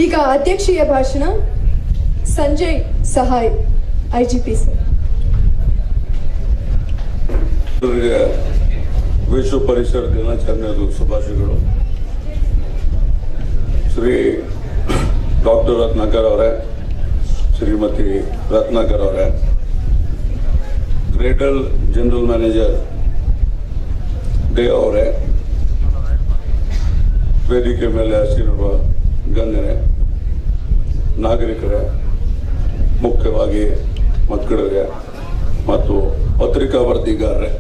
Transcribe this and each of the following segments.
ಈಗ ಅಧ್ಯಕ್ಷೀಯ ಭಾಷಣ ಸಂಜಯ್ ಸಹಾಯ್ ಐಜಿಪಿ ಸರ್. ವಿಶ್ವ ಪರಿಸರ ದಿನಾಚರಣೆಯ ಶುಭಾಶಯಗಳು. ಶ್ರೀ ಡಾಕ್ಟರ್ ರತ್ನಾಕರ್ ಅವರೇ, ಶ್ರೀಮತಿ ರತ್ನಾಕರ್ ಅವರೇ, ಕ್ರೇಡಲ್ ಜನರಲ್ ಮ್ಯಾನೇಜರ್ ದೇವ್ ಅವರೇ, ವೇದಿಕೆ ಮೇಲೆ ಹಸಿರುವ ಗಣ್ಯರೇ, ನಾಗರಿಕರೇ, ಮುಖ್ಯವಾಗಿ ಮಕ್ಕಳಿಗೆ ಮತ್ತು ಪತ್ರಿಕಾ ವರದಿಗಾರರೇ,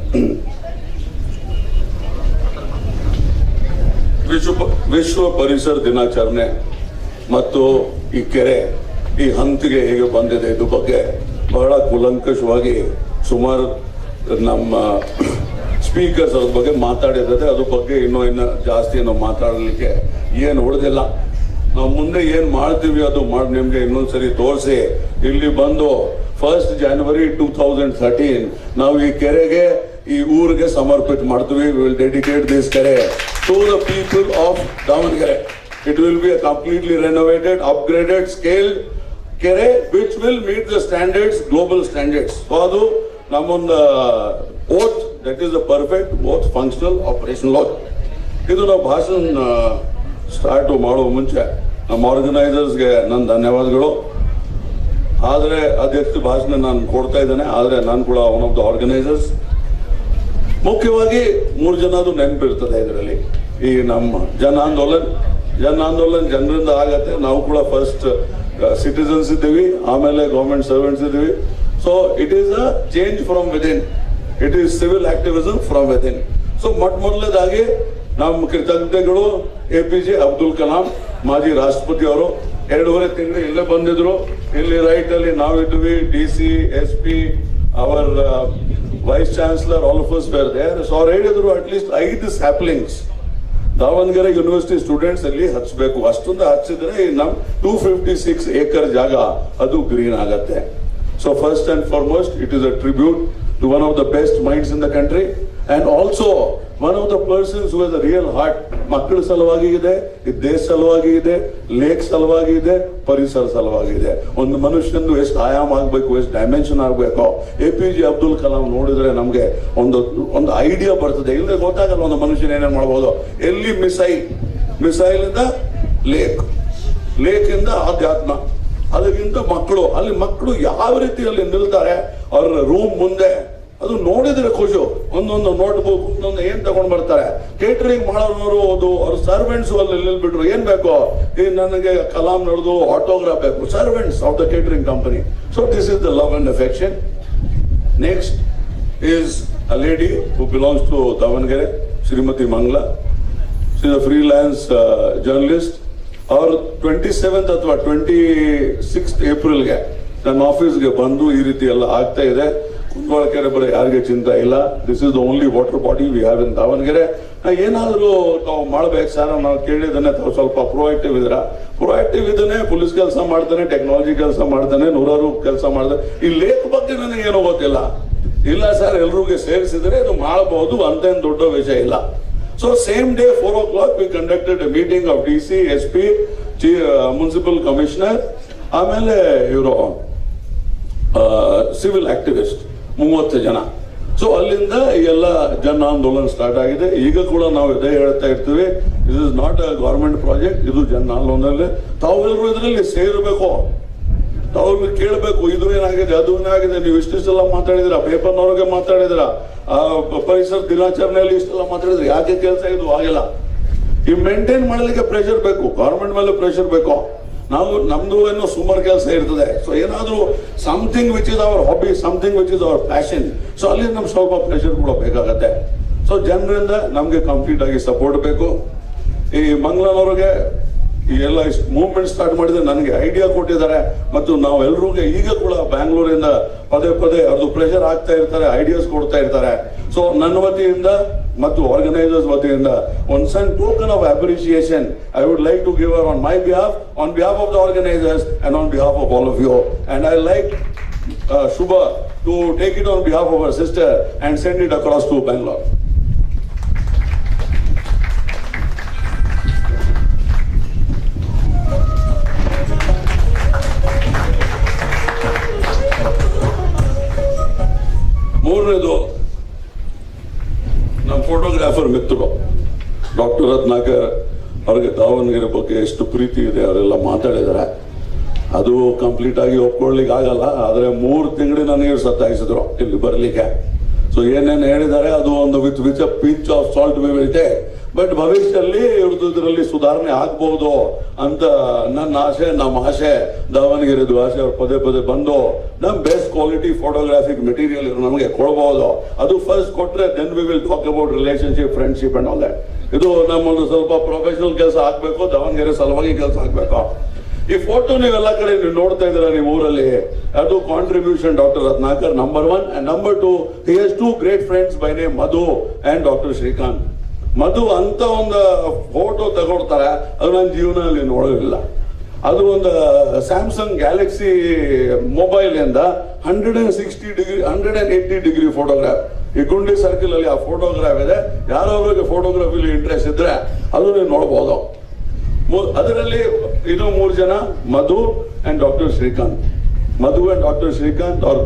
ವಿಶ್ವ ಪರಿಸರ ದಿನಾಚರಣೆ ಮತ್ತು ಈ ಕೆರೆ ಈ ಹಂತಿಗೆ ಹೇಗೆ ಬಂದಿದೆ ಇದು ಬಗ್ಗೆ ಬಹಳ ಕೂಲಂಕಷವಾಗಿ ಸುಮಾರು ನಮ್ಮ ಸ್ಪೀಕರ್ಸ್ ಅದ್ರ ಬಗ್ಗೆ ಮಾತಾಡಿದ್ದಾರೆ. ಅದ್ರ ಬಗ್ಗೆ ಇನ್ನೂ ಜಾಸ್ತಿ ನಾವು ಮಾತಾಡಲಿಕ್ಕೆ ಏನು ಉಳಿದಿಲ್ಲ. ನಾವು ಮುಂದೆ ಏನ್ ಮಾಡ್ತೀವಿ ಅದು ಮಾಡಿ ನಿಮ್ಗೆ ಇನ್ನೊಂದ್ಸರಿ ತೋರಿಸಿ ಇಲ್ಲಿ ಬಂದು 1st January 2013 ನಾವು ಈ ಕೆರೆಗೆ ಈ ಊರಿಗೆ ಸಮರ್ಪಿತ ಮಾಡ್ತೀವಿ. ವಿಲ್ ಡೆಡಿಕೇಟ್ ದಿಸ್ ಕೆರೆ to the people of Davanagere. It will be a completely renovated, upgraded, scaled ಕೆರೆ which will meet the standards, global standards. So ಅದು ನಮ್ಮೊಂದು oath, that is the perfect both functional operational oath. ಇದು ನಾವು ಭಾಷಣ start ಮಾಡುವ ಮುಂಚೆ ನಮ್ಮ ಆರ್ಗನೈಸರ್ಸ್ಗೆ ನನ್ನ ಧನ್ಯವಾದಗಳು. ಆದರೆ ಅಧ್ಯಕ್ಷ ಭಾಷಣ ನಾನು ಕೊಡ್ತಾ ಇದ್ದೇನೆ, ಆದರೆ ನಾನು ಕೂಡ ಒನ್ ಆಫ್ ದ ಆರ್ಗನೈಸರ್ಸ್. ಮುಖ್ಯವಾಗಿ 3 ಜನದು ನೆನಪಿರ್ತದೆ ಇದರಲ್ಲಿ. ಈ ನಮ್ಮ ಜನ ಆಂದೋಲನ್ ಜನರಿಂದ ಆಗತ್ತೆ. ನಾವು ಕೂಡ ಫಸ್ಟ್ ಸಿಟಿಸನ್ಸ್ ಇದ್ದೀವಿ, ಆಮೇಲೆ ಗವರ್ಮೆಂಟ್ ಸರ್ವೆಂಟ್ಸ್ ಇದ್ದೀವಿ. So it is a change from within, it is civil activism from within. So ಮೊದಲನೇದಾಗಿ ನಮ್ಮ ಕೃತಜ್ಞತೆಗಳು APJ ಅಬ್ದುಲ್ ಕಲಾಂ, ಮಾಜಿ ರಾಷ್ಟ್ರಪತಿ ಅವರು 2.5 ತಿಂಗಳು ಇಲ್ಲೇ ಬಂದಿದ್ರು. ಇಲ್ಲಿ ರೈಟ್ ಅಲ್ಲಿ ನಾವಿದ್ವಿ, DC, SP, our vice chancellor, all of us were there. So ಅವ್ರು ಹೇಳಿದ್ರು at least 5 saplings Davanagere university students ಅಲ್ಲಿ ಹಚ್ಚಬೇಕು. ಅಷ್ಟೊಂದು ಹಚ್ಚಿದ್ರೆ ನಮ್ 256 ಏಕರ್ ಜಾಗ ಅದು ಗ್ರೀನ್ ಆಗತ್ತೆ. So first and foremost it is a tribute to one of the best minds in the country and also one of the persons who has a real heart. ಮಕ್ಕಳ ಸಲುವಾಗಿ ಇದೆ, ದೇಶ ಸಲುವಾಗಿ ಇದೆ, ಲೇಕ್ ಸಲುವಾಗಿ ಇದೆ, ಪರಿಸರ ಸಲುವಾಗಿ ಇದೆ. ಒಂದು ಮನುಷ್ಯಂದು ಎಷ್ಟು ಆಯಾಮ ಆಗಬೇಕು, ಎಷ್ಟು ಡೈಮೆನ್ಷನ್ ಆಗಬೇಕು. APJ ಅಬ್ದುಲ್ ಕಲಾಂ ನೋಡಿದ್ರೆ ನಮ್ಗೆ ಒಂದು ಐಡಿಯಾ ಬರ್ತದೆ. ಇಲ್ಲದೆ ಗೊತ್ತಾಗಲ್ಲ ಒಂದು ಮನುಷ್ಯನ ಏನೇನು ಮಾಡ್ಬೋದು. ಎಲ್ಲಿ ಮಿಸೈಲ್ ಇಂದ ಲೇಕ್ ಇಂದ ಆಧ್ಯಾತ್ಮ, ಅದಕ್ಕಿಂತ ಅಲ್ಲಿ ಮಕ್ಕಳು ಯಾವ ರೀತಿಯಲ್ಲಿ ನಿಲ್ತಾರೆ ಅವ್ರ ರೂಮ್ ಮುಂದೆ, ಅದು ನೋಡಿದ್ರೆ ಖುಷಿ. ಒಂದೊಂದು ನೋಟ್ಬುಕ್, ಒಂದೊಂದು ಏನ್ ತಗೊಂಡ್ ಬರ್ತಾರೆ. ಕೇಟರಿಂಗ್ ಮಾಡೋರು ಅವ್ರ ಸರ್ವೆಂಟ್ಸ್ ಅಲ್ಲಿ ನಿಲ್ಬಿಟ್ರು. ಏನ್ ಬೇಕು, ಈ ನನಗೆ ಕಲಾಂ ನಡೆದು ಆಟೋಗ್ರಾಫ್ ಬೇಕು, servants of the catering company. So this is the love and affection. Next is a lady who belongs to Davanagere, Shrimati Mangla. She is a freelance journalist. ಅವ್ರು 27th ಅಥವಾ 26th ಏಪ್ರಿಲ್ಗೆ ನನ್ನ ಆಫೀಸ್ಗೆ ಬಂದು ಈ ರೀತಿ ಎಲ್ಲ ಆಗ್ತಾ ಇದೆ. ಕುಂದವಾಳಕೆರೆ ಬರೀ ಯಾರಿಗೆ ಚಿಂತೆ ಇಲ್ಲ. This is the only water body we have in Davanagere. ಏನಾದರೂ ತಾವು ಮಾಡ್ಬೇಕು ಸರ್, ನಾವು ಕೇಳಿದ್ದಾನೆ, ತಾವು ಸ್ವಲ್ಪ ಪ್ರೊಆಕ್ಟಿವ್ ಇದ್ದಾನೆ. ಪೊಲೀಸ್ ಕೆಲಸ ಮಾಡ್ತಾನೆ, ಟೆಕ್ನಾಲಜಿ ಕೆಲಸ ಮಾಡ್ತಾನೆ, 100 ಕೆಲಸ ಮಾಡ್ತಾನೆ. ಈ ಲೇಕ್ ಬಗ್ಗೆ ನನಗೆ ಏನೋ ಗೊತ್ತಿಲ್ಲ. ಇಲ್ಲ ಸರ್, ಎಲ್ರಿಗೂ ಸೇರಿಸಿದ್ರೆ ಇದು ಮಾಡಬಹುದು, ಅಂತೇನು ದೊಡ್ಡ ವಿಷಯ ಇಲ್ಲ. So same day 4 o'clock we conducted a meeting of DC, SP, municipal commissioner, ಆಮೇಲೆ ಇವರು ಸಿವಿಲ್ ಆಕ್ಟಿವಿಸ್ಟ್ 30 ಜನ. ಸೊ ಅಲ್ಲಿಂದ ಎಲ್ಲ ಜನ ಆಂದೋಲನ ಸ್ಟಾರ್ಟ್ ಆಗಿದೆ. ಈಗ ಕೂಡ ನಾವು ಇದೇ ಹೇಳ್ತಾ ಇರ್ತೀವಿ, it is not a government project, ಇದು ಜನ ಆಂದೋಲನದಲ್ಲಿ ತಾವೆಲ್ಲರೂ ಇದರಲ್ಲಿ ಸೇರಬೇಕು. ತಾವು ಕೇಳಬೇಕು, ಇದು ಏನಾಗಿದೆ, ಅದು ಏನಾಗಿದೆ. ನೀವು ಇಷ್ಟೆಲ್ಲ ಮಾತಾಡಿದಿರ, ಪೇಪರ್ನವ್ರಿಗೆ ಮಾತಾಡಿದಿರ, ಪರಿಸರ ದಿನಾಚರಣೆಯಲ್ಲಿ ಇಷ್ಟೆಲ್ಲ ಮಾತಾಡಿದ್ರೆ ಯಾಕೆ ಕೆಲಸ ಇದು ಆಗಿಲ್ಲ. ಈ ಮೇಂಟೈನ್ ಮಾಡಲಿಕ್ಕೆ ಪ್ರೆಷರ್ ಬೇಕು, ಗವರ್ಮೆಂಟ್ ಮೇಲೆ ಪ್ರೆಷರ್ ಬೇಕು. ನಮ್ದು ಏನೋ ಸುಮಾರು ಕೆಲಸ ಇರ್ತದೆ. ಸೊ ಏನಾದ್ರೂ something which is our hobby, something which is our passion. So ಅಲ್ಲಿ ನಮ್ಗೆ ಸ್ವಲ್ಪ ಪ್ರೆಷರ್ ಕೂಡ ಬೇಕಾಗತ್ತೆ. ಸೊ ಜನರಿಂದ ನಮ್ಗೆ ಕಂಪ್ಲೀಟ್ ಆಗಿ ಸಪೋರ್ಟ್ ಬೇಕು. ಈ ಮಂಗ್ಲಾನವ್ರಿಗೆ ಈ ಎಲ್ಲ ಮೂವ್ಮೆಂಟ್ ಸ್ಟಾರ್ಟ್ ಮಾಡಿದ್ರೆ ನನಗೆ ಐಡಿಯಾ ಕೊಟ್ಟಿದ್ದಾರೆ. ಮತ್ತು ನಾವೆಲ್ಲರೂ ಈಗ ಕೂಡ ಬ್ಯಾಂಗ್ಳೂರಿಂದ ಪದೇ ಅವ್ರದ್ದು ಪ್ರೆಷರ್ ಆಗ್ತಾ ಇರ್ತಾರೆ, ಐಡಿಯಾಸ್ ಕೊಡ್ತಾ ಇರ್ತಾರೆ. ಸೊ ನನ್ನ ವತಿಯಿಂದ ಮತ್ತು ಆರ್ಗನೈಸರ್ಸ್ ವತಿಯಿಂದ ಒಂದು ಸಣ್ಣ token of appreciation I would like to give on my behalf, on behalf of the organisers and on behalf of all of you. And I like Shubha to take it on behalf of her sister and send it across to Bangalore. Photographer ಮಿತ್ರರು. Doctor Ratnakar ಅವ್ರಿಗೆ ದಾವಣಗೆರೆ ಬಗ್ಗೆ ಎಷ್ಟು ಪ್ರೀತಿ ಇದೆ ಅವರೆಲ್ಲ ಮಾತಾಡಿದ್ದಾರೆ. ಅದು complete ಆಗಿ ಒಪ್ಕೊಳ್ಳಿಕ್ಕೆ ಆಗಲ್ಲ, ಆದರೆ 3 ತಿಂಗಳು ನನಗೆ ಸತಾಯಿಸಿದ್ರು ಇಲ್ಲಿ ಬರಲಿಕ್ಕೆ. ಸೊ ಏನೇನು ಹೇಳಿದ್ದಾರೆ ಅದು ಒಂದು ವಿತ್ ಪಿಂಚ್ ಆಫ್ ಸಾಲ್ಟ್ ಇದೆ. ಬಟ್ ಭವಿಷ್ಯದಲ್ಲಿ ಇವ್ರದ್ದು ಇದರಲ್ಲಿ ಸುಧಾರಣೆ ಆಗ್ಬಹುದು ಅಂತ ನನ್ನ ಆಸೆ, ನಮ್ಮ ಆಸೆ, ದಾವಣಗೆರೆದು ಆಸೆ. ಅವ್ರು ಪದೇ ಪದೇ ಬಂದು ನಮ್ ಬೆಸ್ಟ್ ಕ್ವಾಲಿಟಿ ಫೋಟೋಗ್ರಾಫಿಕ್ ಮೆಟೀರಿಯಲ್ ನಮಗೆ ಕೊಡಬಹುದು. ಅದು ಫಸ್ಟ್ ಕೊಟ್ರೆ then we will talk about relationship, friendship and all that. ಇದು ನಮ್ಮೊಂದು ಸ್ವಲ್ಪ ಪ್ರೊಫೆಷನಲ್ ಕೆಲಸ ಆಗ್ಬೇಕು, ದಾವಣಗೆರೆ ಸಲುವಾಗಿ ಕೆಲಸ ಆಗ್ಬೇಕು. ಈ ಫೋಟೋ ನೀವೆಲ್ಲ ಕಡೆ ನೀವು ನೋಡ್ತಾ ಇದ್ದೀರಾ ನಿಮ್ಮ ಊರಲ್ಲಿ, ಅದು contribution doctor Ratnakar number 1 and number 2 he has 2 great friends by name Madhu and doctor Srikanth. Madhu ಅಂತ ಒಂದು ಫೋಟೋ ತಗೊಳ್ತಾರೆ, ಅದು ನನ್ನ ಜೀವನದಲ್ಲಿ ನೋಡೋದಿಲ್ಲ. ಅದು ಒಂದು ಸ್ಯಾಮ್ಸಂಗ್ ಗ್ಯಾಲಕ್ಸಿ ಮೊಬೈಲ್ ಇಂದ 180 ಡಿಗ್ರಿ ಫೋಟೋಗ್ರಾಫ್. ಈ ಗುಂಡಿ ಸರ್ಕಲ್ ಅಲ್ಲಿ ಆ ಫೋಟೋಗ್ರಾಫ್ ಇದೆ. ಯಾರೊಬ್ಬರಿಗೆ ಫೋಟೋಗ್ರಫಿಲಿ ಇಂಟ್ರೆಸ್ಟ್ ಇದ್ರೆ ಅದು ನೀವು ನೋಡಬಹುದು. ಅದರಲ್ಲಿ ಇನ್ನೂ 3 ಜನ, Madhu and doctor Srikanth. Madhu and doctor Srikanth ಅವ್ರು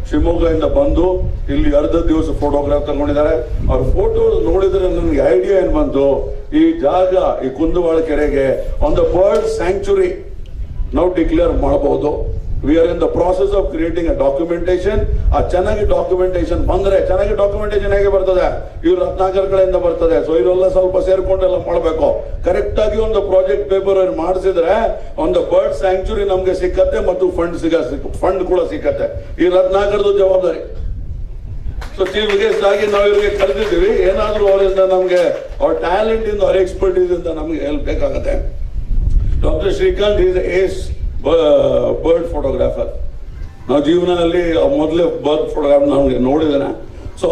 ಶಿವಮೊಗ್ಗದಿಂದ ಬಂದು ಇಲ್ಲಿ ಅರ್ಧ ದಿವಸ ಫೋಟೋಗ್ರಾಫ್ ತಗೊಂಡಿದ್ದಾರೆ. ಅವ್ರ ಫೋಟೋ ನೋಡಿದ್ರೆ ನನಗೆ ಐಡಿಯಾ ಏನ್ ಬಂತು, ಈ ಜಾಗ, ಈ ಕುಂದವಾಳ ಕೆರೆಗೆ ಒಂದು ಬರ್ಡ್ ಸ್ಯಾಂಕ್ಚುರಿ ನಾವು ಡಿಕ್ಲೇರ್ ಮಾಡಬಹುದು. We are in the process of creating a documentation. ಆ ಚೆನ್ನಾಗಿ ಡಾಕ್ಯುಮೆಂಟೇಶನ್ ಬಂದ್ರೆ, ಚೆನ್ನಾಗಿ ಡಾಕ್ಯುಮೆಂಟೇಶನ್ ಹೇಗೆ ಬರ್ತದೆ, ಇವ್ರು ರತ್ನಾಕರ್ ಕಡೆಯಿಂದ ಬರ್ತದೆ. ಸೊ ಇವರೆಲ್ಲ ಸ್ವಲ್ಪ ಸೇರ್ಕೊಂಡೆಲ್ಲ ಮಾಡಬೇಕು. ಕರೆಕ್ಟ್ ಆಗಿ ಒಂದು ಪ್ರಾಜೆಕ್ಟ್ ಪೇಪರ್ ಮಾಡಿಸಿದ್ರೆ ಒಂದು ಬರ್ಡ್ ಸ್ಯಾಂಕ್ಚುರಿ ನಮ್ಗೆ ಸಿಕ್ಕತ್ತೆ ಮತ್ತು ಫಂಡ್ ಕೂಡ ಸಿಕ್ಕತ್ತೆ. ಈ ರತ್ನಾಕರ್ದು ಜವಾಬ್ದಾರಿ. ಸೊ ಚೀಫ್ ಗೆಸ್ಟ್ ಆಗಿ ನಾವು ಇವ್ರಿಗೆ ಕರೆದಿದ್ದೀವಿ. ಏನಾದ್ರೂ ಅವರಿಂದ ನಮ್ಗೆ ಅವ್ರ ಟ್ಯಾಲೆಂಟ್ ಇಂದ, ಅವ್ರ ಎಕ್ಸ್ಪರ್ಟೀಸ್ ಇಂದ ನಮ್ಗೆ ಹೆಲ್ಪ್ ಬೇಕಾಗತ್ತೆ. Doctor Srikanth is as bird photographer. ನಾವು ಜೀವನದಲ್ಲಿ ಮೊದಲೇ ಬರ್ಡ್ ಫೋಟೋಗ್ರಾಫ್ ನಮಗೆ ನೋಡಿದ್ದೇನೆ. So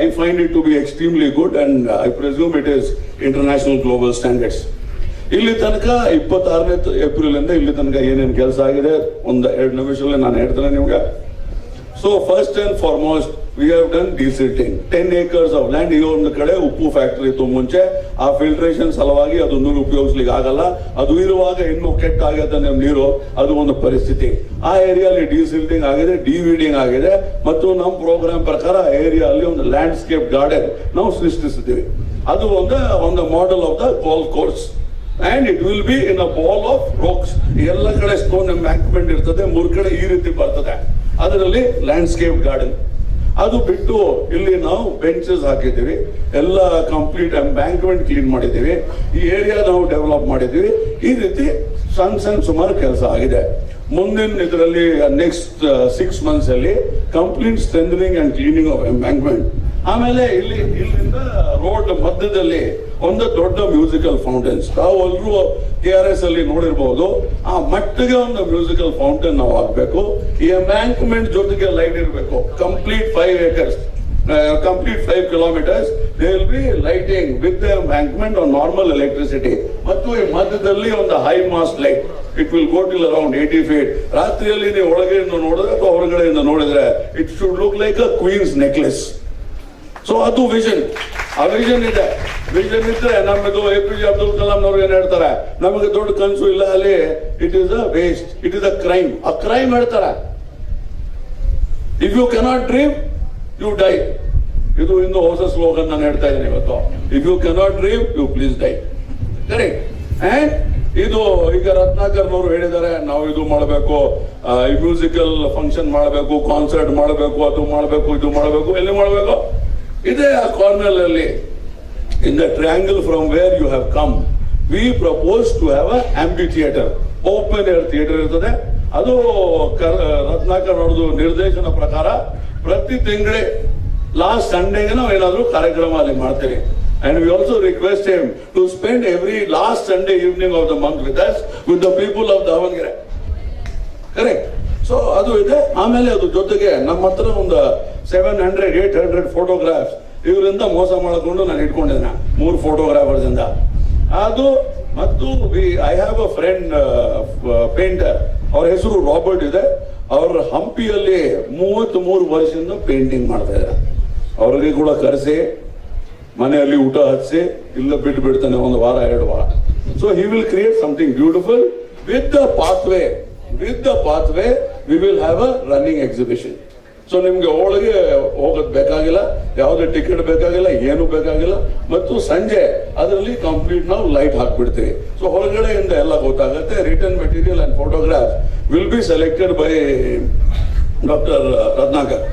I find it to be extremely good and I presume it is international global standards. ಇಲ್ಲಿ ತನಕ 26ನೇ ಏಪ್ರಿಲ್ ಇಂದ ಇಲ್ಲಿ ತನಕ ಏನೇನು ಕೆಲಸ ಆಗಿದೆ ಒಂದು 2 ನಿಮಿಷದಲ್ಲಿ ನಾನು ಹೇಳ್ತೇನೆ ನಿಮ್ಗೆ. So first and foremost we have done desilting 10 acres of land. ಈ ಒಂದು ಕಡೆ ಉಪ್ಪು ಫ್ಯಾಕ್ಟರಿ ಇತ್ತು ಮುಂಚೆ. ಆ ಫಿಲ್ಟ್ರೇಷನ್ ಸಲುವಾಗಿ ಅದು ನೀರು ಉಪಯೋಗಿಸ್ಲಿಕ್ಕೆ ಆಗಲ್ಲ. ಅದು ಇರುವಾಗ ಇನ್ನೂ ಕೆಟ್ಟಾಗತ್ತೆ ನೀರು, ಅದು ಒಂದು ಪರಿಸ್ಥಿತಿ. ಆ ಏರಿಯಾಲಿ ಡಿಸಿಲ್ಟಿಂಗ್ ಆಗಿದೆ, ಡಿವೀಡಿಂಗ್ ಆಗಿದೆ. ಮತ್ತು ನಮ್ಮ ಪ್ರೋಗ್ರಾಮ್ ಪ್ರಕಾರ ಏರಿಯಾ ಅಲ್ಲಿ ಒಂದು ಲ್ಯಾಂಡ್ಸ್ಕೇಪ್ ಗಾರ್ಡನ್ ನಾವು ಸೃಷ್ಟಿಸಿದ್ದೀವಿ. ಅದು ಒಂದು model of the golf course and it will be in a ball of rocks. ಎಲ್ಲ ಕಡೆ ಸ್ಟೋನ್ ಎಂಬ್ಯಾಂಕ್ಮೆಂಟ್ ಇರ್ತದೆ, 3 ಕಡೆ ಈ ರೀತಿ ಬರ್ತದೆ. ಅದರಲ್ಲಿ ಲ್ಯಾಂಡ್ಸ್ಕೇಪ್ ಗಾರ್ಡನ್. ಅದು ಬಿಟ್ಟು ಇಲ್ಲಿ ನಾವು ಬೆಂಚಸ್ ಹಾಕಿದ್ದೀವಿ, ಎಲ್ಲ ಕಂಪ್ಲೀಟ್ ಎಂಬ್ಯಾಂಕ್ಮೆಂಟ್ ಕ್ಲೀನ್ ಮಾಡಿದ್ದೀವಿ, ಈ ಏರಿಯಾ ನಾವು ಡೆವಲಪ್ ಮಾಡಿದ್ದೀವಿ. ಈ ರೀತಿ ಸಣ್ಣ ಸುಮಾರು ಕೆಲಸ ಆಗಿದೆ. ಮುಂದಿನ ಇದರಲ್ಲಿ ನೆಕ್ಸ್ಟ್ 6 months ಅಲ್ಲಿ complete strengthening and cleaning of embankment. ಆಮೇಲೆ ಇಲ್ಲಿಂದ ರೋಡ್ ಮಧ್ಯದಲ್ಲಿ ಒಂದು ದೊಡ್ಡ ಮ್ಯೂಸಿಕಲ್ ಫೌಂಟೇನ್ಸ್. ನಾವು ಎಲ್ಲರೂ KRS ಅಲ್ಲಿ ನೋಡಿರ್ಬಹುದು. ಆ ಮಟ್ಟಿಗೆ ಒಂದು ಮ್ಯೂಸಿಕಲ್ ಫೌಂಟೇನ್ ನಾವು ಹಾಕ್ಬೇಕು. ಈ ಎಂಬ್ಯಾಂಕ್ಮೆಂಟ್ ಜೊತೆಗೆ ಲೈಟ್ ಇರಬೇಕು. Complete 5 acres, complete 5 kilometers there will be lighting with the embankment on normal electricity. ಮತ್ತು ಈ ಮಧ್ಯದಲ್ಲಿ ಒಂದು high mast light. It will go till around 80 feet. ರಾತ್ರಿಯಲ್ಲಿ ನೀವು ಒಳಗೆಯಿಂದ ನೋಡಿದ್ರೆ ಅಥವಾ ಹೊರಗಡೆಯಿಂದ ನೋಡಿದ್ರೆ it should look like a queen's necklace. So ಅದು ವಿಷನ್. ಆ ವಿಷನ್ ಇದೆ. ವಿಷನ್ ಇದ್ರೆ ನಮ್ಮದು APJ ಅಬ್ದುಲ್ ಕಲಾಂ ಅವರು ಏನ್ ಹೇಳ್ತಾರೆ, ನಮಗೆ ದೊಡ್ಡ ಕನಸು ಇಲ್ಲ ಅಲ್ಲಿ, it is a waste, it is a crime. ಆ ಕ್ರೈಮ್ ಹೇಳ್ತಾರೆ. If you cannot dream you die. ಇದು ಇನ್ನು ಹೊಸ ಸ್ಲೋಗನ್ ನಾನು ಹೇಳ್ತಾ ಇದ್ದೀನಿ ಇವತ್ತು. If you cannot dream you please die. Correct. And ಇದು ಈಗ ರತ್ನಾಕರ್ ಅವರು ಹೇಳಿದ್ದಾರೆ, ನಾವು ಇದು ಮಾಡಬೇಕು, ಮ್ಯೂಸಿಕಲ್ ಫಂಕ್ಷನ್ ಮಾಡಬೇಕು, ಕಾನ್ಸರ್ಟ್ ಮಾಡಬೇಕು, ಅದು ಮಾಡಬೇಕು, ಇದು ಮಾಡಬೇಕು. ಎಲ್ಲಿ ಮಾಡಬೇಕು? ಇದೇ ಆ ಕಾರ್ನರ್ ಅಲ್ಲಿ in the triangle from where you have come we propose to have a amphitheatre. Open air theatre ಇರ್ತದೆ. ಅದು ರತ್ನಾಕರ್ ಅವ್ರದ್ದು ನಿರ್ದೇಶನ ಪ್ರಕಾರ ಪ್ರತಿ ತಿಂಗಳೇ ಲಾಸ್ಟ್ ಸಂಡೇಗೆ ನಾವು ಏನಾದರೂ ಕಾರ್ಯಕ್ರಮ ಅಲ್ಲಿ ಮಾಡ್ತೇವೆ. And we also request him to spend every last Sunday evening of the month with us, with the people of Davangere. Correct. So ಅದು ಇದೆ. ಆಮೇಲೆ ಅದು ಜೊತೆಗೆ ನಮ್ಮ ಹತ್ರ ಒಂದು 700-800 ಫೋಟೋಗ್ರಾಫ್ಸ್ ಇವರಿಂದ ಮೋಸ ಮಾಡಿಕೊಂಡು ನಾನು ಇಟ್ಕೊಂಡಿದ್ದೇನೆ 3 ಫೋಟೋಗ್ರಾಫರ್ಸ್ ಇಂದ. ಅದು ಮತ್ತು I have a friend painter, ಅವ್ರ ಹೆಸರು ರಾಬರ್ಟ್ ಇದೆ. ಅವ್ರ ಹಂಪಿಯಲ್ಲಿ 33 ವರ್ಷದಿಂದ ಪೇಂಟಿಂಗ್ ಮಾಡ್ತಾ ಇದ್ದಾರೆ. ಅವ್ರಿಗೆ ಕೂಡ ಕರೆಸಿ ಮನೆಯಲ್ಲಿ ಊಟ ಹಚ್ಚಿ ಇಲ್ಲ ಬಿಟ್ಟು ಬಿಡ್ತಾನೆ 1 ವಾರ 2 ವಾರ. So he will create something beautiful with the pathway. We will have a running exhibition. So ನಿಮ್ಗೆ ಒಳಗೆ ಹೋಗೋದ್ ಬೇಕಾಗಿಲ್ಲ, ಯಾವುದೇ ಟಿಕೆಟ್ ಬೇಕಾಗಿಲ್ಲ, ಏನು ಬೇಕಾಗಿಲ್ಲ. ಮತ್ತು ಸಂಜೆ ಅದರಲ್ಲಿ ಕಂಪ್ಲೀಟ್ ನಾವು ಲೈಟ್ ಹಾಕ್ಬಿಡ್ತೀವಿ. ಸೊ ಹೊರಗಡೆಯಿಂದ ಎಲ್ಲ ಗೊತ್ತಾಗುತ್ತೆ. Return material and photograph will be selected by doctor Ratnakar.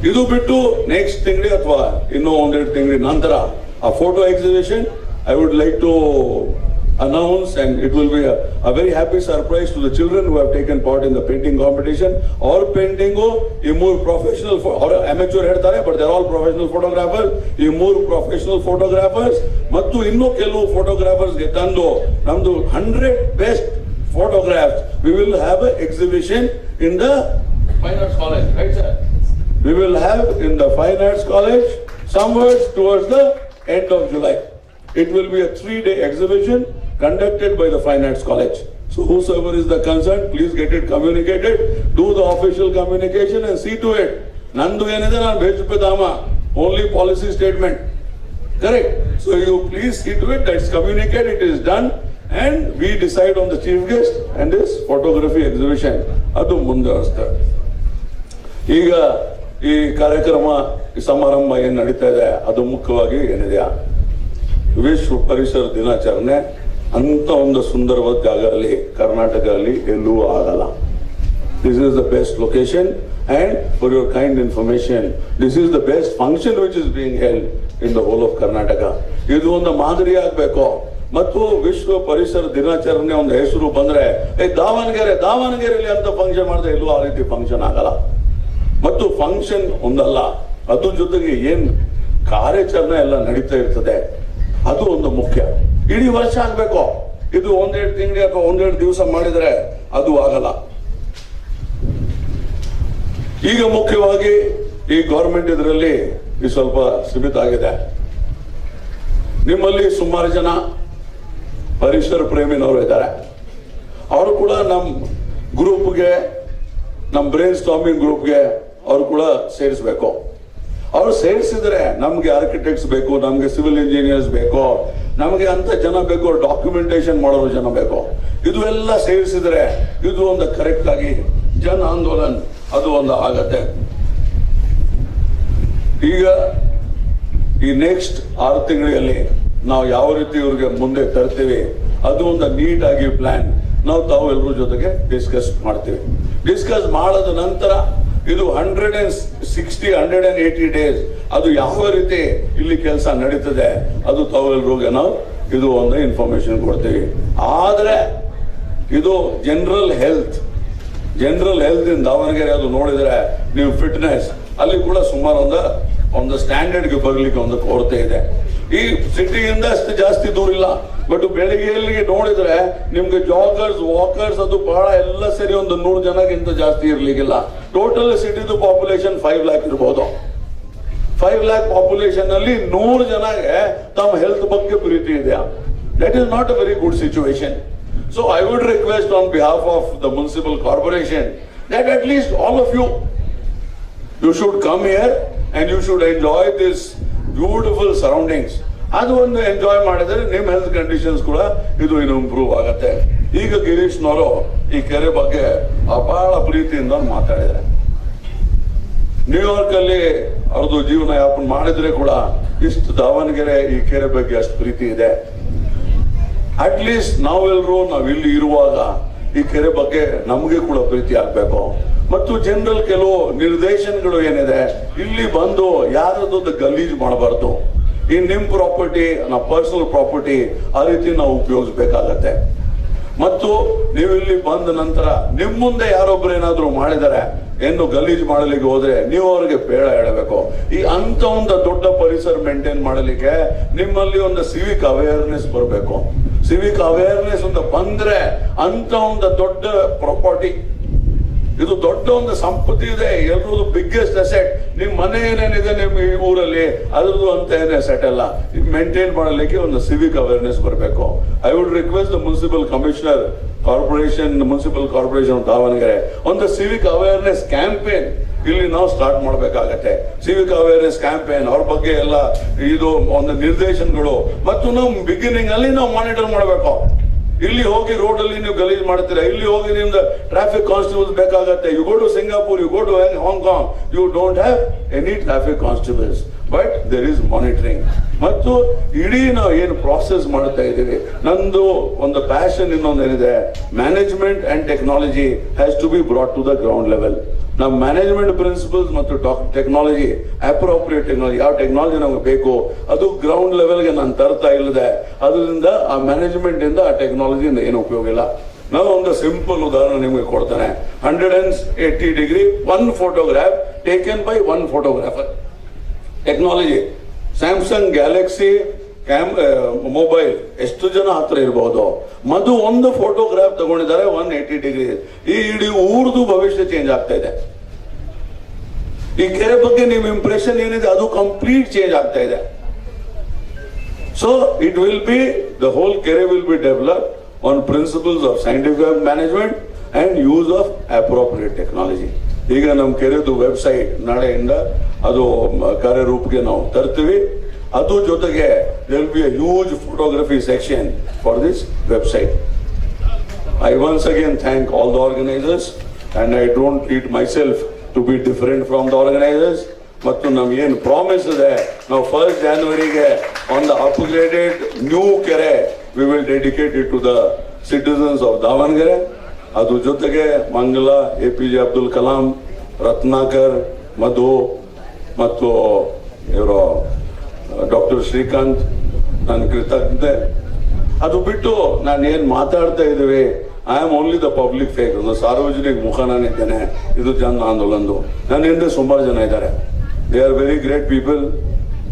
ಇದು ಬಿಟ್ಟು ನೆಕ್ಸ್ಟ್ ತಿಂಗಳು ಅಥವಾ ಇನ್ನೂ ಒಂದೆರಡು ತಿಂಗಳ ನಂತರ ಆ photo exhibition I would like to announce, and it will be a very happy surprise to the children who have taken part in the painting competition. Or painting more professional or amateur ಹೇಳ್ತಾರೆ, but they are all professional photographers. ಈ ಮೂರು professional photographers ಮತ್ತು ಇನ್ನೂ ಕೆಲವು photographers ಗೆ ತಂದು ನಮ್ದು 100 best photographs we will have an exhibition in the Fine Arts College, right sir? We will have in the Fine Arts College somewhere towards the end of July. It will be a 3-day exhibition conducted by the Fine Arts College. So whosoever is the concerned, please get it communicated, do the official communication and see to it. Nandu enide naan bejupedama, only policy statement. Correct? So you please see to it that it's communicated, it is done, and we decide on the chief guest and this photography exhibition. Adu munde vaste. ಈಗ ಈ ಕಾರ್ಯಕ್ರಮ ಸಮಾರಂಭ ಏನು ನಡೀತಾ ಇದೆ ಅದು ಮುಖ್ಯವಾಗಿ ಏನಿದೆಯಾ ವಿಶ್ವ ಪರಿಸರ ದಿನಾಚರಣೆ ಅಂತ ಒಂದು ಸುಂದರವಾದ ಜಾಗ ಅಲ್ಲಿ ಕರ್ನಾಟಕದಲ್ಲಿ ಎಲ್ಲೂ ಆಗಲ್ಲ. This is the best location and for your kind information this is the best function which is being held in the whole of Karnataka. ಇದು ಒಂದು ಮಾದರಿ ಆಗ್ಬೇಕು. ಮತ್ತು ವಿಶ್ವ ಪರಿಸರ ದಿನಾಚರಣೆ ಒಂದು ಹೆಸರು ಬಂದ್ರೆ ದಾವಣಗೆರೆಯಲ್ಲಿ ಅಂತ ಫಂಕ್ಷನ್ ಮಾಡಿದ್ರೆ ಎಲ್ಲೂ ಆ ರೀತಿ ಫಂಕ್ಷನ್ ಆಗಲ್ಲ. ಮತ್ತು ಫಂಕ್ಷನ್ ಒಂದಲ್ಲ, ಅದ್ರ ಜೊತೆಗೆ ಏನ್ ಕಾರ್ಯಾಚರಣೆ ಎಲ್ಲ ನಡೀತಾ ಇರ್ತದೆ ಅದು ಒಂದು ಮುಖ್ಯ. ಇಡೀ ವರ್ಷ ಆಗ್ಬೇಕು. ಇದು ಒಂದೆರಡು ತಿಂಗಳು ಅಥವಾ ಒಂದೆರಡು ದಿವಸ ಮಾಡಿದ್ರೆ ಅದು ಆಗಲ್ಲ. ಈಗ ಮುಖ್ಯವಾಗಿ ಈ ಗೌರ್ಮೆಂಟ್ ಇದರಲ್ಲಿ ಸ್ವಲ್ಪ ಸೀಮಿತ ಆಗಿದೆ. ನಿಮ್ಮಲ್ಲಿ ಸುಮಾರು ಜನ ಪರಿಸರ ಪ್ರೇಮಿನವರು ಇದ್ದಾರೆ. ಅವರು ಕೂಡ ನಮ್ಮ ಗ್ರೂಪ್ಗೆ, ನಮ್ಮ ಬ್ರೈನ್ ಸ್ಟಾರ್ಮಿಂಗ್ ಗ್ರೂಪ್ಗೆ ಅವರು ಕೂಡ ಸೇರಿಸಬೇಕು. ಅವ್ರು ಸೇರಿಸಿದ್ರೆ ನಮ್ಗೆ ಆರ್ಕಿಟೆಕ್ಟ್ಸ್ ಬೇಕು, ನಮ್ಗೆ ಸಿವಿಲ್ ಇಂಜಿನಿಯರ್ಸ್ ಬೇಕು, ನಮಗೆ ಅಂತ ಜನ ಬೇಕು, ಡಾಕ್ಯುಮೆಂಟೇಶನ್ ಮಾಡೋರು ಜನ ಬೇಕು. ಇದು ಎಲ್ಲ ಸೇರಿಸಿದ್ರೆ ಇದು ಒಂದು ಕರೆಕ್ಟ್ ಆಗಿ ಜನ ಆಂದೋಲನ್ ಅದು ಒಂದು ಆಗತ್ತೆ. ಈಗ ಈ ನೆಕ್ಸ್ಟ್ 6 ತಿಂಗಳಲ್ಲಿ ನಾವು ಯಾವ ರೀತಿ ಇವ್ರಿಗೆ ಮುಂದೆ ತರ್ತೀವಿ ಅದು ಒಂದು ನೀಟ್ ಆಗಿ ಪ್ಲಾನ್ ನಾವು ತಾವೆಲ್ಲರ ಜೊತೆಗೆ ಡಿಸ್ಕಸ್ ಮಾಡ್ತೀವಿ. ಡಿಸ್ಕಸ್ ಮಾಡದ ನಂತರ ಇದು 180 ಡೇಸ್ ಅದು ಯಾವ ರೀತಿ ಇಲ್ಲಿ ಕೆಲಸ ನಡೀತದೆ ಅದು ತಾವೆಲ್ಲರಿಗೆ ನಾವು ಇದು ಒಂದು ಇನ್ಫಾರ್ಮೇಶನ್ ಕೊಡ್ತೀವಿ. ಆದ್ರೆ ಇದು ಜನರಲ್ ಹೆಲ್ತ್ ಇನ್ ದಾವಣಗೆರೆ ಅದು ನೋಡಿದ್ರೆ ನೀವು ಫಿಟ್ನೆಸ್ ಅಲ್ಲಿ ಕೂಡ ಸುಮಾರು ಒಂದು ಸ್ಟ್ಯಾಂಡರ್ಡ್ಗೆ ಬರ್ಲಿಕ್ಕೆ ಒಂದು ಕೊರತೆ ಇದೆ. ಈ ಸಿಟಿಯಿಂದ ಅಷ್ಟು ಜಾಸ್ತಿ ದೂರ ಇಲ್ಲ, ಬಟ್ ಬೆಳಿಗ್ಗೆ ನೋಡಿದ್ರೆ ನಿಮ್ಗೆ ಜಾಗರ್ಸ್ ವಾಕರ್ಸ್ ಅದು ಬಹಳ ಎಲ್ಲ ಸೇರಿ ಒಂದು 100 ಜನಕ್ಕಿಂತ ಜಾಸ್ತಿ ಇರ್ಲಿಕ್ಕಿಲ್ಲ. ಟೋಟಲ್ ಸಿಟಿದು ಪಾಪ್ಯುಲೇಷನ್ 5 lakh ಇರ್ಬೋದು. 5 lakh ಪಾಪ್ಯುಲೇಷನ್ ಅಲ್ಲಿ 100 ಜನಗೆ ತಮ್ಮ ಹೆಲ್ತ್ ಬಗ್ಗೆ ಪ್ರೀತಿ ಇದೆಯಾ? That is not a very good situation. So I wood request on behalf of the municipal corporation that at least all of you should come here and you should enjoy this beautiful surroundings. ಅದು ಒಂದು enjoy ಮಾಡಿದ್ರೆ ನಿಮ್ಮ health conditions ಕೂಡ ಇದು ಇನ್ನು improve ಆಗತ್ತೆ. ಈಗ ಗಿರೀಶ್ನವರು ಈ ಕೆರೆ ಬಗ್ಗೆ ಬಹಳ ಪ್ರೀತಿಯಿಂದ ಮಾತಾಡಿದ್ದಾರೆ. ನ್ಯೂಯಾರ್ಕ್ ಅಲ್ಲಿ ಅವ್ರದ್ದು ಜೀವನ ಯಾಪನ ಮಾಡಿದ್ರೆ ಕೂಡ ಇಷ್ಟು ದಾವಣಗೆರೆ ಈ ಕೆರೆ ಬಗ್ಗೆ ಅಷ್ಟು ಪ್ರೀತಿ ಇದೆ. ಅಟ್ಲೀಸ್ಟ್ ನಾವೆಲ್ಲರೂ ಇಲ್ಲಿ ಇರುವಾಗ ಈ ಕೆರೆ ಬಗ್ಗೆ ನಮಗೆ ಕೂಡ ಪ್ರೀತಿ ಆಗ್ಬೇಕು. ಮತ್ತು ಜನರಲ್ ಕೆಲವು ನಿರ್ದೇಶನಗಳು ಏನಿದೆ, ಇಲ್ಲಿ ಬಂದು ಯಾರದೊಂದು ಗಲೀಜ್ ಮಾಡಬಾರ್ದು. ಈ ನಿಮ್ ಪ್ರಾಪರ್ಟಿ ನಮ್ಮ ಪರ್ಸನಲ್ ಪ್ರಾಪರ್ಟಿ ಆ ರೀತಿ ನಾವು ಉಪಯೋಗಿಸ್ಬೇಕಾಗತ್ತೆ. ಮತ್ತು ನೀವು ಇಲ್ಲಿ ಬಂದ ನಂತರ ನಿಮ್ ಮುಂದೆ ಯಾರೊಬ್ರು ಏನಾದ್ರು ಮಾಡಿದರೆ ಏನು ಗಲೀಜ್ ಮಾಡಲಿಕ್ಕೆ ಹೋದ್ರೆ ನೀವು ಅವ್ರಿಗೆ ಬೇಡ ಹೇಳಬೇಕು. ಈ ಅಂತ ಒಂದು ದೊಡ್ಡ ಪರಿಸರ ಮೇಂಟೈನ್ ಮಾಡಲಿಕ್ಕೆ ನಿಮ್ಮಲ್ಲಿ ಒಂದು ಸಿವಿಕ್ ಅವೇರ್ನೆಸ್ ಬರಬೇಕು. ಸಿವಿಕ್ ಅವೇರ್ನೆಸ್ ಅಂತ ಬಂದ್ರೆ ಅಂತ ಒಂದು ದೊಡ್ಡ ಪ್ರಾಪರ್ಟಿ, ಇದು ದೊಡ್ಡ ಒಂದು ಸಂಪತ್ತಿ ಇದೆ, ಎಲ್ರದ್ದು ಬಿಗ್ಗೆಸ್ಟ್ ಅಸೆಟ್. ನಿಮ್ ಮನೆ ಏನೇನಿದೆ ನಿಮ್ಮ ಈ ಊರಲ್ಲಿ ಅದ್ರದ್ದು ಅಂತ ಏನೇ ಅಸೆಟ್ ಅಲ್ಲ. ಮೇಂಟೈನ್ ಮಾಡಲಿಕ್ಕೆ ಒಂದು ಸಿವಿಕ್ ಅವೇರ್ನೆಸ್ ಬರಬೇಕು. I would request the municipal commissioner municipal corporation Davanagere ಒಂದು ಸಿವಿಕ್ ಅವೇರ್ನೆಸ್ ಕ್ಯಾಂಪೇನ್ ಇಲ್ಲಿ ನಾವು ಸ್ಟಾರ್ಟ್ ಮಾಡಬೇಕಾಗತ್ತೆ. ಸಿವಿಕ್ ಅವೇರ್ನೆಸ್ ಕ್ಯಾಂಪೇನ್ ಅವ್ರ ಬಗ್ಗೆ ಎಲ್ಲ ಇದು ಒಂದು ನಿರ್ದೇಶನಗಳು ಮತ್ತು ನಾವು ಬಿಗಿನಿಂಗ್ ಅಲ್ಲಿ ನಾವು ಮಾನಿಟರ್ ಮಾಡಬೇಕು. ಇಲ್ಲಿ ಹೋಗಿ ರೋಡ್ ಅಲ್ಲಿ ನೀವು ಗಲೀಜ್ ಮಾಡ್ತೀರಾ, ಇಲ್ಲಿ ಹೋಗಿ ನಿಮ್ದು ಟ್ರಾಫಿಕ್ ಕಾನ್ಸ್ಟೇಬಲ್ಸ್ ಬೇಕಾಗತ್ತೆ. You go to Singapore, you go to Hong Kong, you don't have any traffic constables, but there is monitoring. ಮತ್ತು ಇಡೀ ನಾವು ಏನು ಪ್ರಾಸೆಸ್ ಮಾಡ್ತಾ ಇದ್ದೀವಿ, ನಂದು ಒಂದು ಪ್ಯಾಷನ್ ಇನ್ನೊಂದೇನಿದೆ, management and technology has to be brought to the ground level. ನಮ್ಮ ಮ್ಯಾನೇಜ್ಮೆಂಟ್ ಪ್ರಿನ್ಸಿಪಲ್ಸ್ ಮತ್ತು ಟೆಕ್ನಾಲಜಿ, ಅಪ್ರೋಪ್ರಿಯೇಟ್ ಟೆಕ್ನಾಲಜಿ, ಯಾವ ಟೆಕ್ನಾಲಜಿ ನಮಗೆ ಬೇಕು ಅದು ಗ್ರೌಂಡ್ ಲೆವೆಲ್ಗೆ ನಾನು ತರ್ತಾ ಇಲ್ಲದೆ, ಅದರಿಂದ ಆ ಮ್ಯಾನೇಜ್ಮೆಂಟ್ ಇಂದ ಆ ಟೆಕ್ನಾಲಜಿಯಿಂದ ಏನು ಉಪಯೋಗ ಇಲ್ಲ. ನಾವು ಒಂದು ಸಿಂಪಲ್ ಉದಾಹರಣೆ ನಿಮಗೆ ಕೊಡ್ತೇನೆ. 180 degree one photograph taken by one photographer. Technology Samsung Galaxy mobile ಎಷ್ಟು ಜನ ಹತ್ರ ಇರಬಹುದು, ಮಧು ಒಂದು ಫೋಟೋಗ್ರಾಫ್ ತಗೊಂಡಿದ್ದಾರೆ 180 ಡಿಗ್ರಿ. ಈ ಇಡೀ ಊರ್ದು ಭವಿಷ್ಯ ಚೇಂಜ್ ಆಗ್ತಾ ಇದೆ. ಈ ಕೆರೆ ಬಗ್ಗೆ ನಿಮ್ಮ ಇಂಪ್ರೆಷನ್ ಏನಿದೆ ಅದು ಕಂಪ್ಲೀಟ್ ಚೇಂಜ್ ಆಗ್ತಾ ಇದೆ. So it will be the whole ಕೆರೆ will be develop on principles of scientific management and use of appropriate technology. ಈಗ ನಮ್ಮ ಕೆರೆದು ವೆಬ್ಸೈಟ್ ನಾಳೆಯಿಂದ ಅದು ಕಾರ್ಯರೂಪಕ್ಕೆ ನಾವು ತರ್ತೀವಿ. ಅದು ಜೊತೆಗೆ there will be a huge photography section for this website. I once again thank all the organizers and I don't treat myself to be different from the organizers. ಮತ್ತು ನಮ್ಗೆ ಏನು ಪ್ರಾಮಿಸ್ ಇದೆ, ನಾವು 1st January on the upgraded new ಕೆರೆ we will dedicate it to the citizens of Davanagere. ಅದು ಜೊತೆಗೆ ಮಂಗಲ, APJ Abdul Kalam, Ratnakar, ಮಧು ಮತ್ತು ಇವರು ಡಾಕ್ಟರ್ ಶ್ರೀಕಾಂತ್, ನನ್ನ ಕೃತಜ್ಞತೆ. ಅದು ಬಿಟ್ಟು ನಾನು ಏನ್ ಮಾತಾಡ್ತಾ ಇದ್ದೀವಿ, I am only the public face. ಒಂದು ಸಾರ್ವಜನಿಕ ಮುಖ ನಾನಿದ್ದೇನೆ. ಇದು ಜನ ಆಂದೋಲನದು. ನನ್ನ ಹಿಂದೆ ಸುಮಾರು ಜನ ಇದ್ದಾರೆ. They are very great people,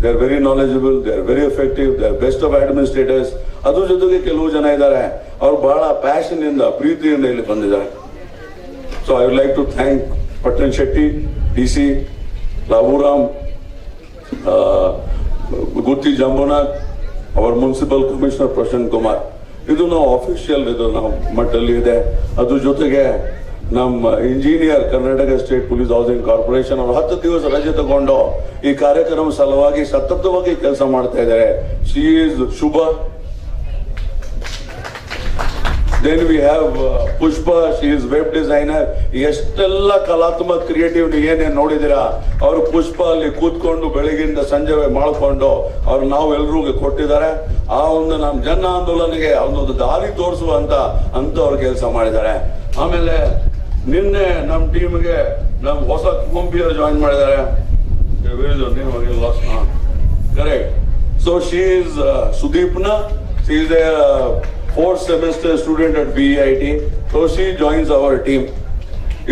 they are very knowledgeable, they are very effective, they are best of administrators. ಅದ್ರ ಜೊತೆಗೆ ಕೆಲವು ಜನ ಇದ್ದಾರೆ, ಅವ್ರು ಬಹಳ ಪ್ಯಾಷನ್ ಇಂದ, ಪ್ರೀತಿಯಿಂದ ಇಲ್ಲಿ ಬಂದಿದ್ದಾರೆ. So I would like to thank Pattan Shetty, DC, Laburam, Gutti Jambunath, ಅವರ ಮುನ್ಸಿಪಲ್ ಕಮಿಷನರ್ ಪ್ರಶಾಂತ್ ಕುಮಾರ್. ಇದು ನಾವು ಅಫಿಷಿಯಲ್ ಇದು ನಾವು ಮಟ್ಟಲ್ಲಿ ಇದೆ. ಅದ್ರ ಜೊತೆಗೆ ನಮ್ಮ engineer, Karnataka state police housing corporation ಅವರು 10 ದಿವಸ ರಜೆ ತಗೊಂಡು ಈ ಕಾರ್ಯಕ್ರಮ ಸಲುವಾಗಿ ಸತತವಾಗಿ ಕೆಲಸ ಮಾಡ್ತಾ ಇದ್ದಾರೆ. She is Shubha. Then we have Pushpa, she is web designer. ಎಷ್ಟೆಲ್ಲ ಕಲಾತ್ಮಕ ಕ್ರಿಯೇಟಿವ್ ಏನೇನು ನೋಡಿದಿರಾ, ಅವರು ಪುಷ್ಪ ಅಲ್ಲಿ ಕೂತ್ಕೊಂಡು ಬೆಳಗಿಂದ ಸಂಜೆ ಮಾಡಿಕೊಂಡು ಅವ್ರು ನಾವೆಲ್ಲರೂ ಕೊಟ್ಟಿದ್ದಾರೆ. ಆ ಒಂದು ನಮ್ಮ ಜನ ಆಂದೋಲನೆಗೆ ಒಂದು ದಾರಿ ತೋರಿಸುವಂತ ಅವ್ರು ಕೆಲಸ ಮಾಡಿದ್ದಾರೆ. ಆಮೇಲೆ ನಿನ್ನೆ ನಮ್ಮ ಟೀಮ್ಗೆ ನಮ್ಮ ಹೊಸ ಕುಂಬಿಯರು ಜಾಯಿನ್ ಮಾಡಿದ್ದಾರೆ. Correct. So she is Sudeepna, she is a 4th semester student at BEIT. So she joins our team.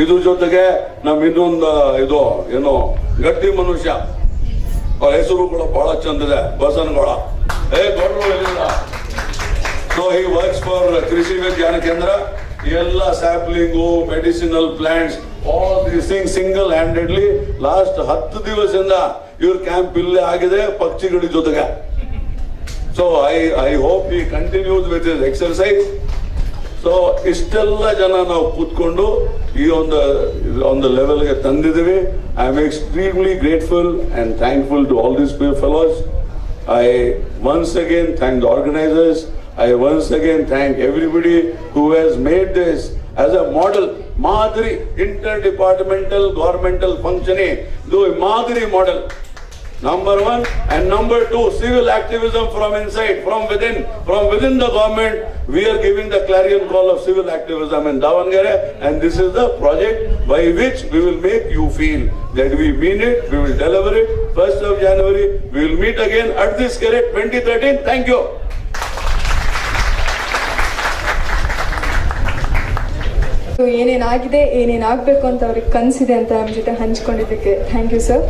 ಇದ್ರ ಜೊತೆಗೆ ನಮ್ಮ ಇನ್ನೊಂದು ಇದು ಏನು ಗಟ್ಟಿ ಮನುಷ್ಯ, ಅವ್ರ ಹೆಸರು ಕೂಡ ಬಹಳ ಚಂದಿದೆ, ಬಸನಗೌಡ. ಗೌಡ್ರು ಎಲ್ಲಿಲ್ಲ. So he works for Krishi Vigyan Kendra. ಎಲ್ಲ sapling, medicinal plants, all these things single handedly last 10 ದಿವಸದಿಂದ ಇವ್ರ ಕ್ಯಾಂಪ್ ಇಲ್ಲೇ ಆಗಿದೆ ಪಕ್ಷಿಗಳ ಜೊತೆಗೆ. So I hope he continues with his exercise. So ಇಷ್ಟೆಲ್ಲ ಜನ ನಾವು ಕೂತ್ಕೊಂಡು ಈ ಒಂದು ಲೆವೆಲ್ಗೆ ತಂದಿದ್ದೀವಿ. I am extremely grateful and thankful to all these fellows. I once again thank the organizers. I once again thank everybody who has made this as a model, Madri interdepartmental governmental functioning, do a Madri model. Number 1 and number 2, civil activism from inside, from within the government. We are giving the clarion call of civil activism in Davangere, and this is the project by which we will make you feel that we mean it, we will deliver it. 1st of January, we will meet again at this Kere 2013. Thank you. ಏನೇನಾಗಿದೆ, ಏನೇನಾಗಬೇಕು ಅಂತ ಅವ್ರಿಗೆ ಕನಸಿದೆ ಅಂತ ನಮ್ಮ ಜೊತೆ ಹಂಚ್ಕೊಂಡಿದ್ದಕ್ಕೆ thank you sir.